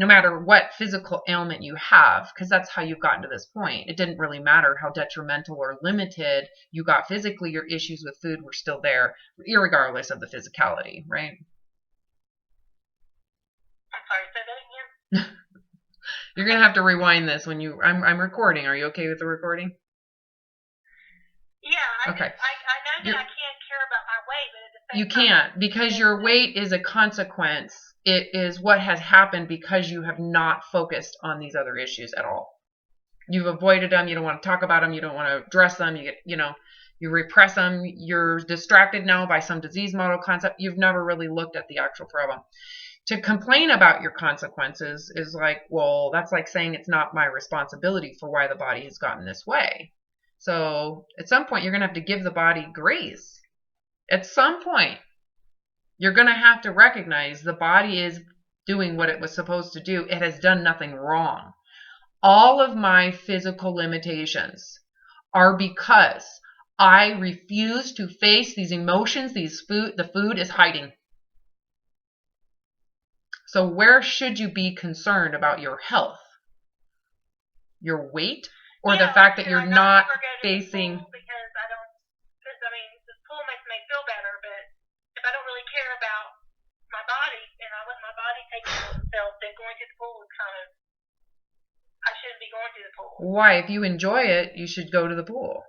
no matter what physical ailment you have, because that's how you've gotten to this point. It didn't really matter how detrimental or limited you got physically, your issues with food were still there, irregardless of the physicality, right? I'm sorry, say that again? You're going to have to rewind this when I'm recording. Are you okay with the recording? Yeah, okay. I know that I can't care about my weight, but at the same You time, can't, because your weight is a consequence. It is what has happened because you have not focused on these other issues at all. You've avoided them. You don't want to talk about them. You don't want to address them. You repress them. You're distracted now by some disease model concept. You've never really looked at the actual problem. To complain about your consequences is like, well, that's like saying it's not my responsibility for why the body has gotten this way. So at some point, you're going to have to give the body grace. At some point, you're going to have to recognize the body is doing what it was supposed to do. It has done nothing wrong. All of my physical limitations are because I refuse to face these emotions, the food is hiding. So where should you be concerned about your health? Your weight? Or the fact that you're not facing... Because the pool makes me feel better, but if I don't really care about my body and I let my body take care of itself, then going to the pool is kind of... I shouldn't be going to the pool. Why? If you enjoy it, you should go to the pool.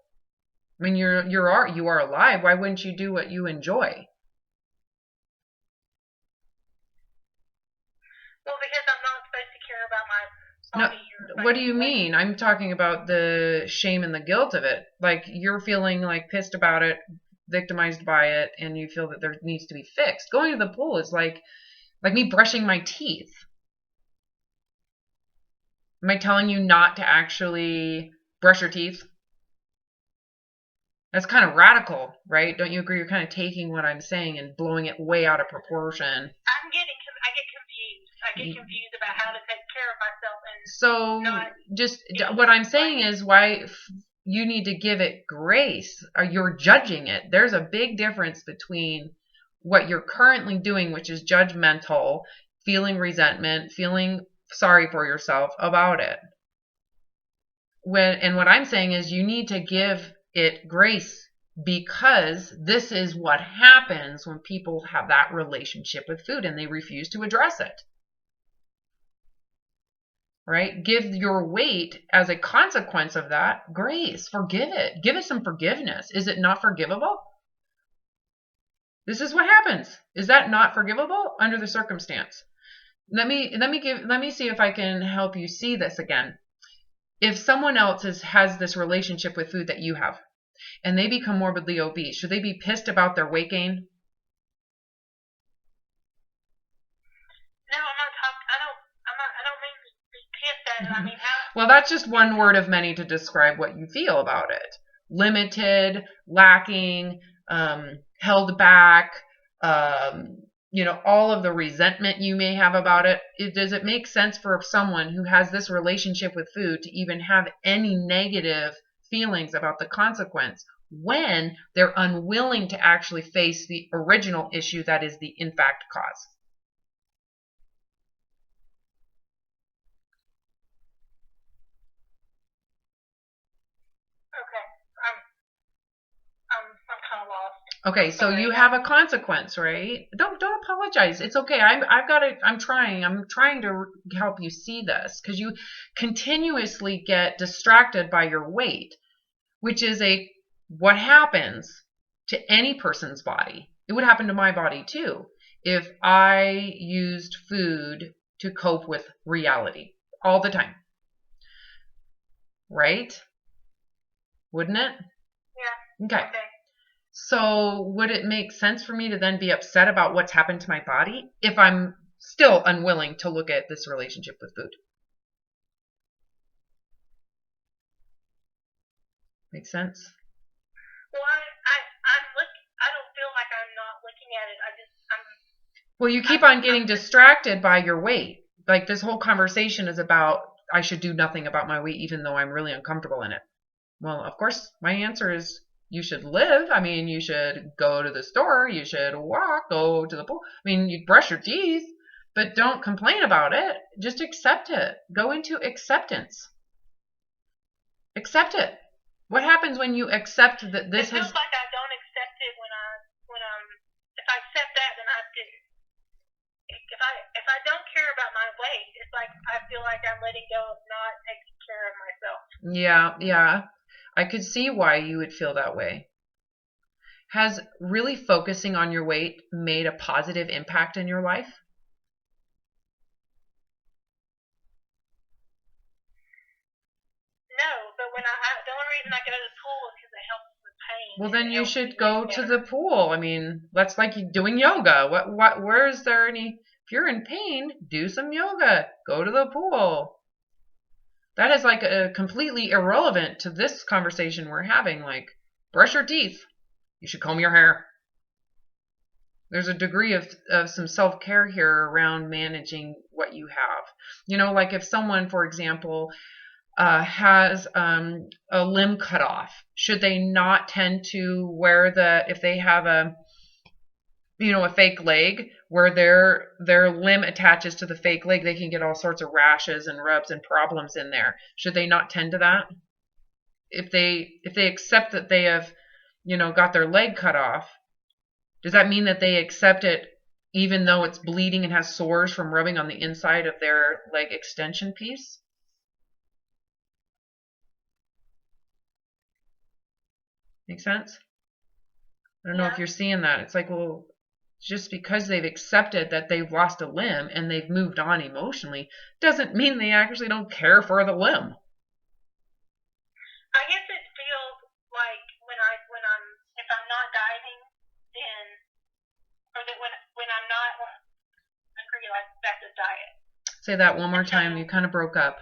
I mean, you are alive. Why wouldn't you do what you enjoy? Well, because I'm not supposed to care about my body. No, what do you mean? I'm talking about the shame and the guilt of it. Like, you're feeling like pissed about it, victimized by it, and you feel that there needs to be fixed. Going to the pool is like me brushing my teeth. Am I telling you not to actually brush your teeth? That's kind of radical, right? Don't you agree? You're kind of taking what I'm saying and blowing it way out of proportion. I get confused about how to take care of myself. And so what I'm saying is why you need to give it grace, or you're judging it. There's a big difference between what you're currently doing, which is judgmental, feeling resentment, feeling sorry for yourself about it. And what I'm saying is you need to give it grace, because this is what happens when people have that relationship with food and they refuse to address it. Right? Give your weight as a consequence of that grace. Forgive it. Give it some forgiveness. Is it not forgivable? This is what happens. Is that not forgivable under the circumstance? Let me see if I can help you see this again. If someone else has this relationship with food that you have, and they become morbidly obese, should they be pissed about their weight gain? No, I don't mean to be pissed at it. Well, that's just one word of many to describe what you feel about it. Limited, lacking, held back, all of the resentment you may have about it. Does it make sense for someone who has this relationship with food to even have any negative feelings about the consequence when they're unwilling to actually face the original issue that is the in fact cause? Okay, so you have a consequence, right? Don't apologize. It's okay. I'm trying to help you see this, because you continuously get distracted by your weight, which is what happens to any person's body. It would happen to my body too if I used food to cope with reality all the time. Right? Wouldn't it? Yeah. Okay. So would it make sense for me to then be upset about what's happened to my body if I'm still unwilling to look at this relationship with food? Make sense? Well, I don't feel like I'm not looking at it. Well, you keep on getting distracted by your weight. Like, this whole conversation is about I should do nothing about my weight even though I'm really uncomfortable in it. Well, of course, my answer is you should live. I mean, you should go to the store. You should walk, go to the pool. I mean, you brush your teeth. But don't complain about it. Just accept it. Go into acceptance. Accept it. What happens when you accept that this It feels has... like I don't accept it when I'm if I accept that, then I do. If I don't care about my weight, it's like I feel like I'm letting go of not taking care of myself. Yeah. I could see why you would feel that way. Has really focusing on your weight made a positive impact in your life? No, but when the only reason I go to the pool is because it helps with pain. Well, then It you helps me should go live to better. the pool. I mean, that's like doing yoga. Where is there any... If you're in pain, do some yoga. Go to the pool. That is like completely irrelevant to this conversation we're having. Like, brush your teeth. You should comb your hair. There's a degree of some self-care here around managing what you have. You know, like if someone, for example, has a limb cut off, should they not tend to wear if they have a fake leg where their limb attaches to the fake leg, they can get all sorts of rashes and rubs and problems in there. Should they not tend to that? If they accept that they have, got their leg cut off, does that mean that they accept it even though it's bleeding and has sores from rubbing on the inside of their leg extension piece? Make sense? I don't know if Yeah. you're seeing that. It's like, well, just because they've accepted that they've lost a limb and they've moved on emotionally doesn't mean they actually don't care for the limb. I guess it feels like when I'm if I'm not dieting, then or that when I'm not hungry, like that's a diet. Say that one more And so time. You kind of broke up.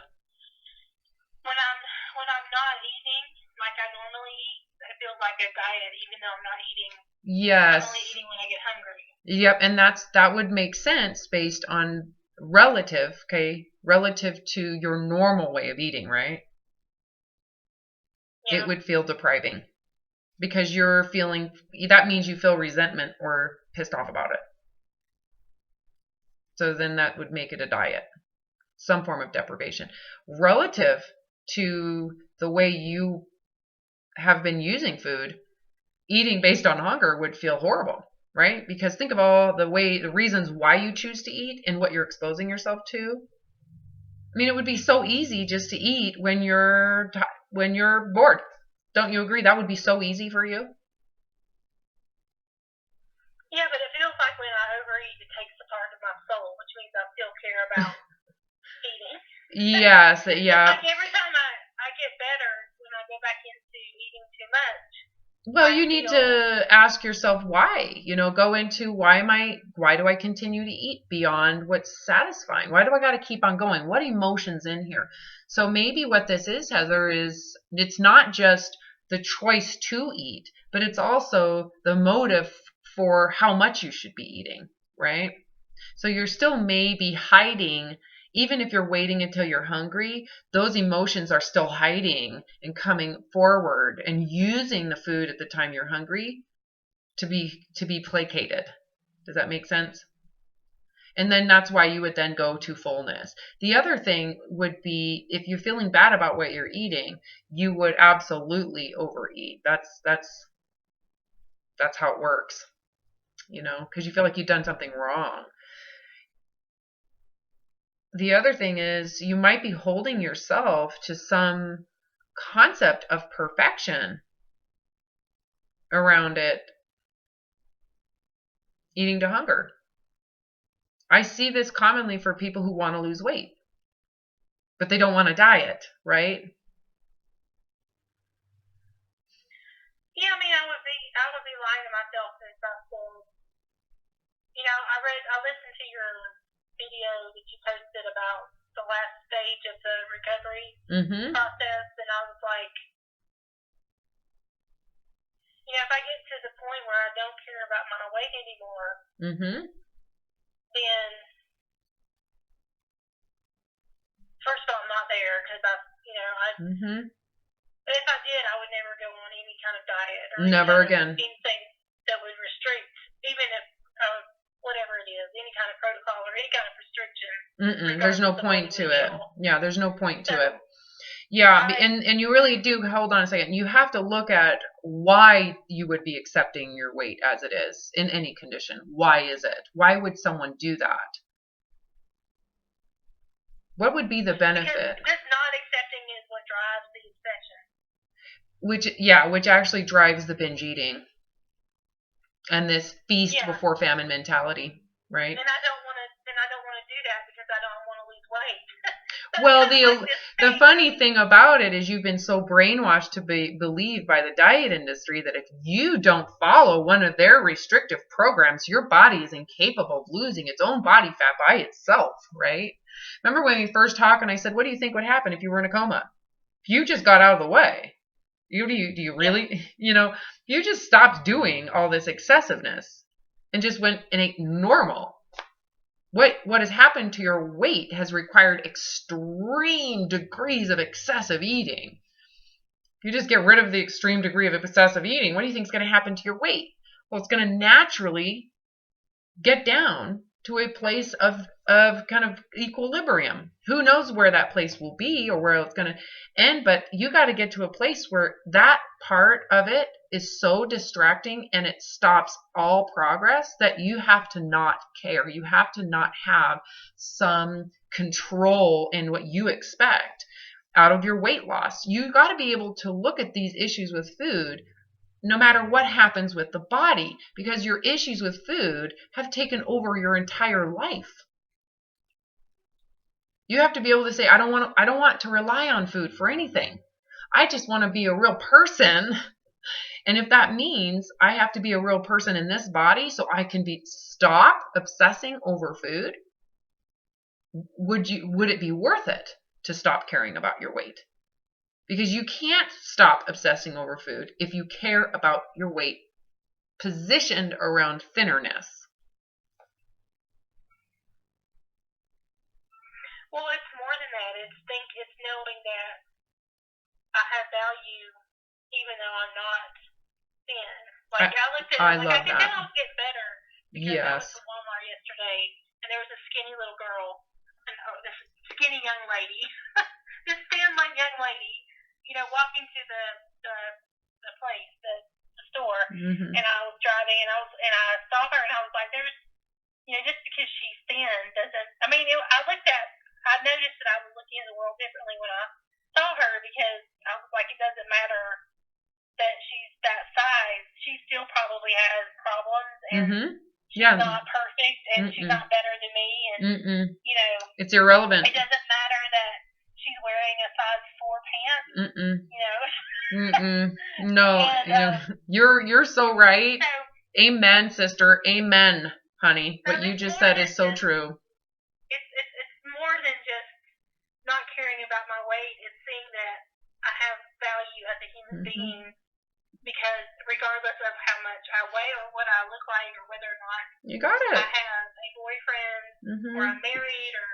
when I'm not eating like I normally eat, it feels like a diet, even though I'm not eating. Yes. I'm only eating when I get hungry. Yep, and that would make sense based on relative to your normal way of eating, right? Yeah. It would feel depriving because that means you feel resentment or pissed off about it. So then that would make it a diet, some form of deprivation. Relative to the way you have been using food, eating based on hunger would feel horrible, right? Because think of all the reasons why you choose to eat and what you're exposing yourself to. I mean, it would be so easy just to eat when you're bored. Don't you agree? That would be so easy for you. Yeah, but it feels like when I overeat, it takes a part of my soul, which means I still care about eating. Yes, yeah. It's like every time I get better, when I go back into eating too much. Well, you need to ask yourself why. Go into why do I continue to eat beyond what's satisfying? Why do I got to keep on going? What emotions in here? So maybe what this is, Heather, is it's not just the choice to eat, but it's also the motive for how much you should be eating, right? So you're still maybe hiding, even if you're waiting until you're hungry, those emotions are still hiding and coming forward and using the food at the time you're hungry to be placated. Does that make sense? And then that's why you would then go to fullness. The other thing would be if you're feeling bad about what you're eating, you would absolutely overeat. That's how it works, because you feel like you've done something wrong. The other thing is you might be holding yourself to some concept of perfection around it, eating to hunger. I see this commonly for people who want to lose weight, but they don't want to diet, right? Yeah, I mean, I would be lying to myself if I said, I listened to your video that you posted about the last stage of the recovery process, and I was like, if I get to the point where I don't care about my weight anymore, then first of all, I'm not there because But if I did, I would never go on any kind of diet or never again. anything that would restrict, even if whatever it is, any kind of protocol or any kind of restriction. There's no point to it. Yeah, there's no point to it. Yeah, and you really do, hold on a second, you have to look at why you would be accepting your weight as it is in any condition. Why is it? Why would someone do that? What would be the benefit? Because just not accepting is what drives the obsession. Which actually drives the binge eating and this feast before famine mentality, right? And I don't want to do that because I don't want to lose weight. Well, the funny thing about it is you've been so brainwashed to believe by the diet industry that if you don't follow one of their restrictive programs, your body is incapable of losing its own body fat by itself, right? Remember when we first talked and I said, what do you think would happen if you were in a coma? If you just got out of the way, do you really, you just stopped doing all this excessiveness and just went and ate normal. What has happened to your weight has required extreme degrees of excessive eating. If you just get rid of the extreme degree of excessive eating, what do you think is going to happen to your weight? Well, it's going to naturally get down to a place of kind of equilibrium. Who knows where that place will be or where it's going to end, but you got to get to a place where that part of it is so distracting and it stops all progress that you have to not care. You have to not have some control in what you expect out of your weight loss. You got to be able to look at these issues with food no matter what happens with the body, because your issues with food have taken over your entire life. You have to be able to say, I don't want to rely on food for anything. I just want to be a real person. And if that means I have to be a real person in this body so I can stop obsessing over food, would it be worth it to stop caring about your weight? Because you can't stop obsessing over food if you care about your weight positioned around thinnerness. Well, it's more than that. It's knowing that I have value even though I'm not thin. Like I looked at, I think I'll get better because I went to Walmart yesterday and there was a skinny little girl, this skinny young lady, this thin young lady, walking to the place, the store, and I was driving and I saw her and I was like, there's, just because she's thin doesn't. I noticed that I was looking at the world differently when I saw her because I was like, it doesn't matter that she's that size. She still probably has problems and she's not perfect and she's not better than me and it's irrelevant. It doesn't matter that she's wearing a size 4 pants. No, and, you're so right. So, amen, sister. Amen, honey. What you just said is so true. It's more than just not caring about my weight. It's seeing that I have value as a human being because regardless of how much I weigh or what I look like or whether or not I have a boyfriend or I'm married or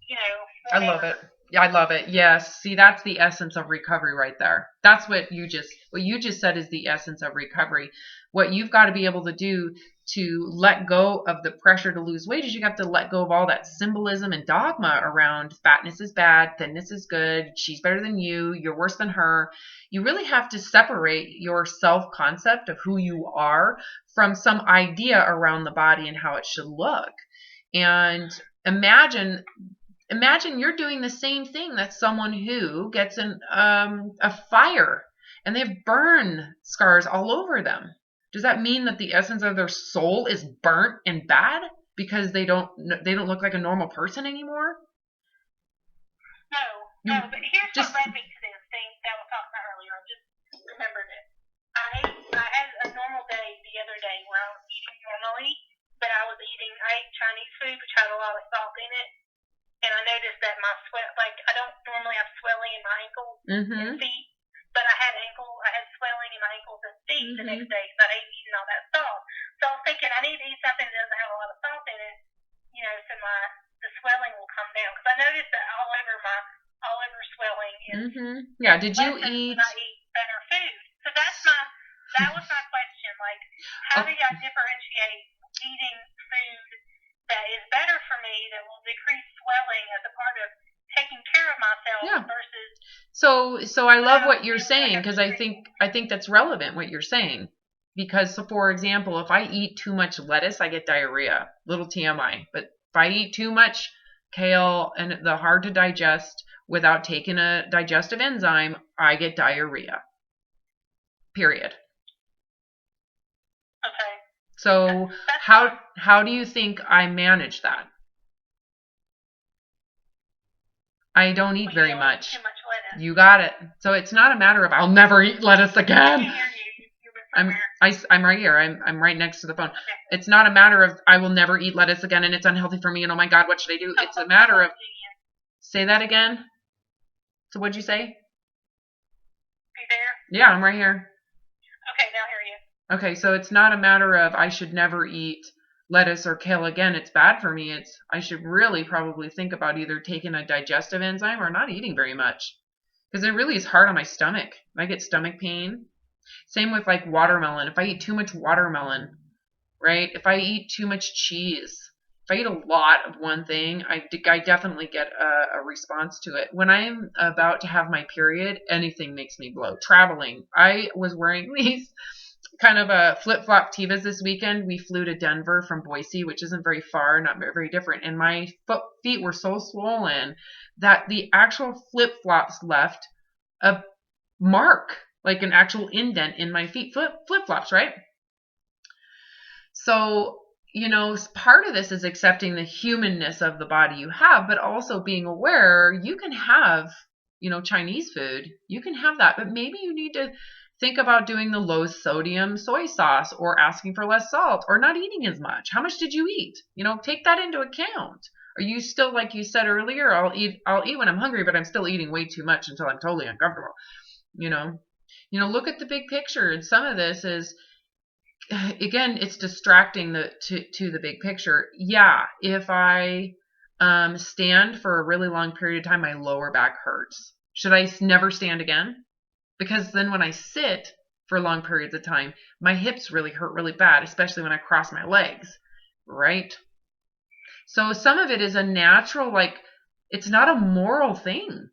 whatever. I love it. I love it. Yes. See, that's the essence of recovery right there. That's what you just said is the essence of recovery. What you've got to be able to do to let go of the pressure to lose weight is you have to let go of all that symbolism and dogma around fatness is bad, thinness is good, she's better than you, you're worse than her. You really have to separate your self-concept of who you are from some idea around the body and how it should look. And imagine you're doing the same thing that someone who gets a fire and they have burn scars all over them. Does that mean that the essence of their soul is burnt and bad because they don't look like a normal person anymore? No. But here's what led me to this thing that we talked about earlier. I just remembered it. I had a normal day the other day where I was eating normally, but I ate Chinese food which had a lot of salt in it. And I noticed that my I don't normally have swelling in my ankles and feet, but I had swelling in my ankles and feet the next day because I ate eating all that salt. So I was thinking I need to eat something that doesn't have a lot of salt in it, so the swelling will come down. Because I noticed that all over swelling is Yeah, did you eat? I eat better food. So that was my question. Like, how do I differentiate eating food myself Yeah. versus. So I love what you're saying, because I think that's relevant what you're saying. Because, so for example, if I eat too much lettuce, I get diarrhea. Little TMI. But if I eat too much kale and the hard to digest without taking a digestive enzyme, I get diarrhea. Period. Okay. So how do you think I manage that? I don't eat very much. Too much lettuce. You got it. So it's not a matter of I'll never eat lettuce again. I can hear you. I'm right here. I'm right next to the phone. Okay. It's not a matter of I will never eat lettuce again and it's unhealthy for me and oh my God, what should I do? It's a matter of, say that again. So what'd you say? Are you there? Yeah, I'm right here. Okay, now I hear you. Okay, so it's not a matter of I should never eat lettuce or kale again. It's bad for me. I should really probably think about either taking a digestive enzyme or not eating very much. Because it really is hard on my stomach. I get stomach pain. Same with like watermelon. If I eat too much watermelon, right? If I eat too much cheese, if I eat a lot of one thing, I definitely get a response to it. When I'm about to have my period, anything makes me bloat. Traveling. I was wearing these kind of flip-flop Tevas this weekend. We flew to Denver from Boise, which isn't very far, not very different. And my feet were so swollen that the actual flip-flops left a mark, like an actual indent in my feet. Flip-flops, right? So, part of this is accepting the humanness of the body you have, but also being aware you can have, Chinese food. You can have that, but maybe you need to think about doing the low sodium soy sauce or asking for less salt or not eating as much. How much did you eat? Take that into account. Are you still, like you said earlier, I'll eat when I'm hungry, but I'm still eating way too much until I'm totally uncomfortable. Look at the big picture. And some of this is, again, it's distracting to the big picture. Yeah, if I stand for a really long period of time, my lower back hurts. Should I never stand again? Because then when I sit for long periods of time, my hips really hurt really bad, especially when I cross my legs, right? So some of it is a natural, it's not a moral thing.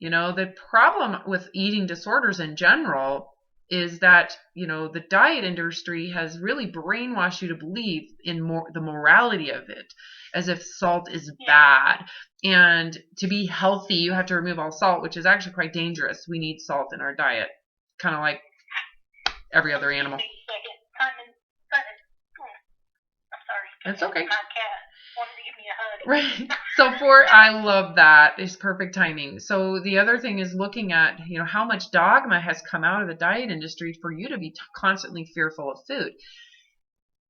The problem with eating disorders in general is that, the diet industry has really brainwashed you to believe in the morality of it, as if salt is bad. And to be healthy, you have to remove all salt, which is actually quite dangerous. We need salt in our diet, kind of like every other animal. I'm sorry. It's okay. My cat wanted to give me a hug. Right. So I love that. It's perfect timing. So the other thing is looking at, how much dogma has come out of the diet industry for you to be constantly fearful of food.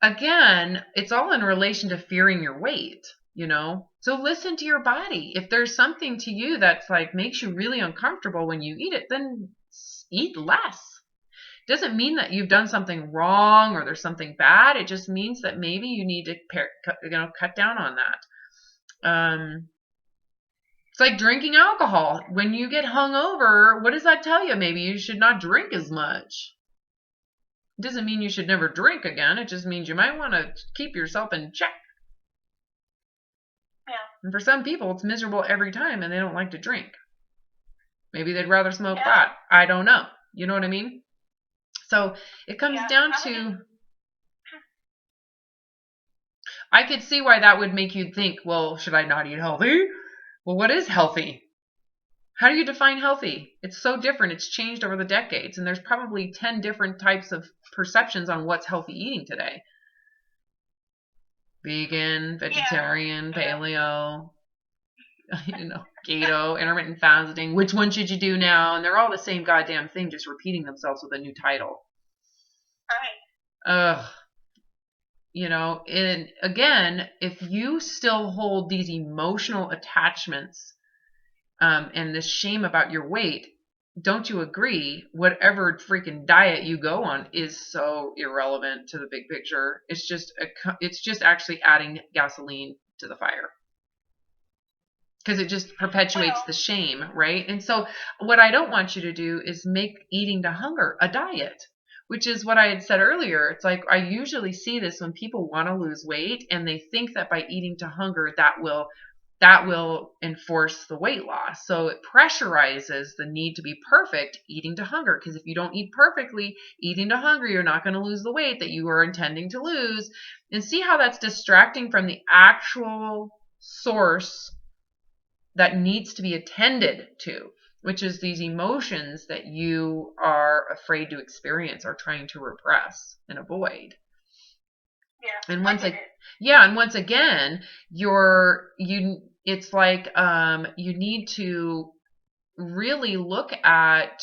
Again, it's all in relation to fearing your weight, So listen to your body. If there's something to you that's makes you really uncomfortable when you eat it, then eat less. Doesn't mean that you've done something wrong or there's something bad. It just means that maybe you need to cut down on that. It's like drinking alcohol. When you get hungover, what does that tell you? Maybe you should not drink as much. It doesn't mean you should never drink again. It just means you might want to keep yourself in check. Yeah. And for some people, it's miserable every time and they don't like to drink. Maybe they'd rather smoke pot. I don't know. You know what I mean? So it comes down to, I could see why that would make you think, well, should I not eat healthy? Well, what is healthy? How do you define healthy? It's so different. It's changed over the decades, and there's probably 10 different types of perceptions on what's healthy eating today. Vegan, vegetarian, paleo, keto, intermittent fasting. Which one should you do now? And they're all the same goddamn thing, just repeating themselves with a new title. Right. And again, if you still hold these emotional attachments and this shame about your weight, don't you agree? Whatever freaking diet you go on is so irrelevant to the big picture. It's just actually adding gasoline to the fire. Because it just perpetuates the shame, right? And so what I don't want you to do is make eating to hunger a diet, which is what I had said earlier. It's like I usually see this when people want to lose weight and they think that by eating to hunger, that that will enforce the weight loss. So it pressurizes the need to be perfect, eating to hunger. Because if you don't eat perfectly, eating to hunger, you're not going to lose the weight that you are intending to lose. And see how that's distracting from the actual source that needs to be attended to, which is these emotions that you are afraid to experience or trying to repress and avoid. Yeah. And once again, it's like you need to really look at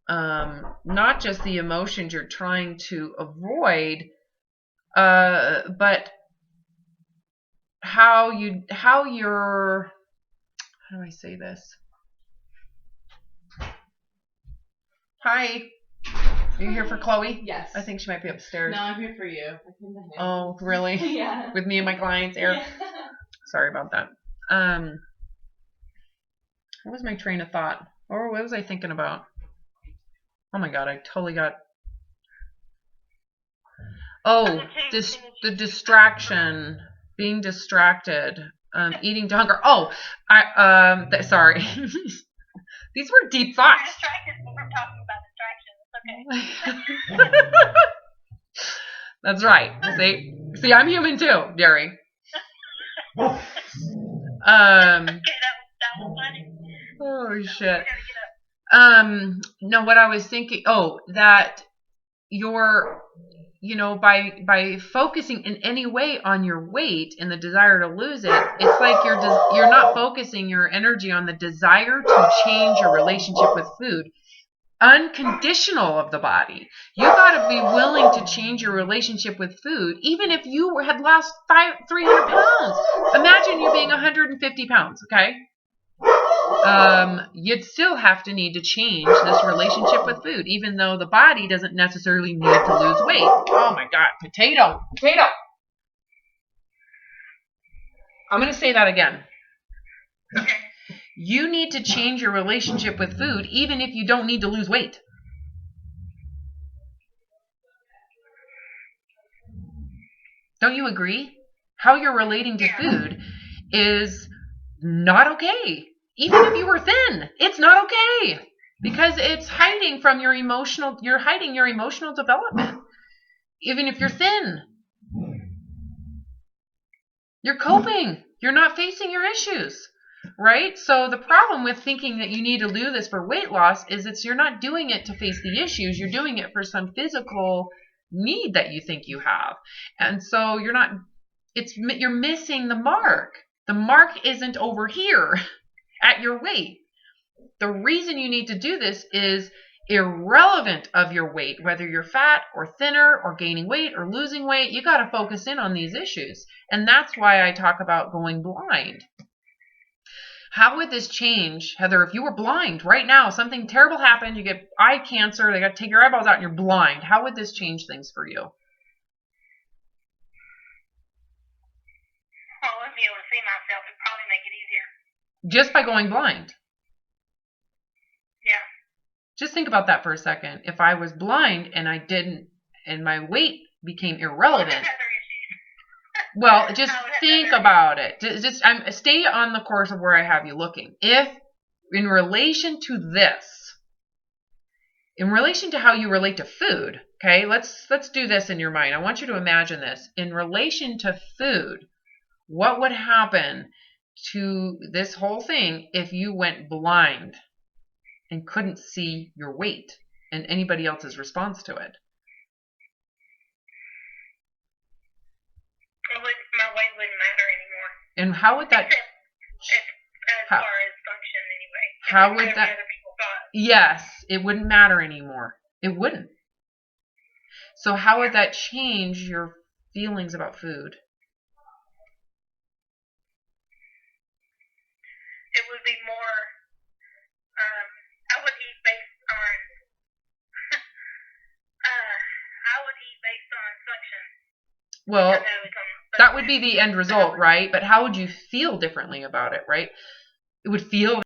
not just the emotions you're trying to avoid, but how do I say this? Hi. Are you here for Chloe? Yes. I think she might be upstairs. No, I'm here for you. I came to him. Oh, really? Yeah. With me and my clients here? Yeah. Sorry about that. What was my train of thought? Or what was I thinking about? Oh my God, I totally got... Oh, the distraction. Being distracted. Eating to hunger. Oh, sorry. These were deep thoughts. You're distracted from talking about distractions. Okay. That's right. See, I'm human too, Jerry. Okay, that was funny. Oh shit. We gotta get up. No, what I was thinking. Oh, that you're, by focusing in any way on your weight and the desire to lose it, it's like you're not focusing your energy on the desire to change your relationship with food. Unconditional of the body. You got to be willing to change your relationship with food, even if you had lost 300 pounds. Imagine you being 150 pounds, okay? You'd still have to need to change this relationship with food, even though the body doesn't necessarily need to lose weight. Oh my God, potato. I'm going to say that again. Okay. You need to change your relationship with food, even if you don't need to lose weight. Don't you agree? How you're relating to food is not okay. Even if you were thin, it's not okay. Because it's hiding from you're hiding your emotional development. Even if you're thin. You're coping. You're not facing your issues. Right? So the problem with thinking that you need to do this for weight loss is you're not doing it to face the issues. You're doing it for some physical need that you think you have. And so you're missing the mark. The mark isn't over here at your weight. The reason you need to do this is irrelevant of your weight, whether you're fat or thinner or gaining weight or losing weight. You got to focus in on these issues. And that's why I talk about going blind. How would this change, Heather, if you were blind right now, something terrible happened, you get eye cancer, they got to take your eyeballs out and you're blind. How would this change things for you? Well, I wouldn't be able to see myself. It'd probably make it easier. Just by going blind. Yeah. Just think about that for a second. If I was blind and my weight became irrelevant. Well, just think about it. Just stay on the course of where I have you looking. If, in relation to this, in relation to how you relate to food, okay, let's do this in your mind. I want you to imagine this. In relation to food, what would happen to this whole thing if you went blind and couldn't see your weight and anybody else's response to it? My weight wouldn't matter anymore. And how would that... As far as function, anyway. How would that... Other people thought. Yes, it wouldn't matter anymore. It wouldn't. So how would that change your feelings about food? It would be more... I would eat based on... I would eat based on function. Well, that would be the end result, right? But how would you feel differently about it, right? It would feel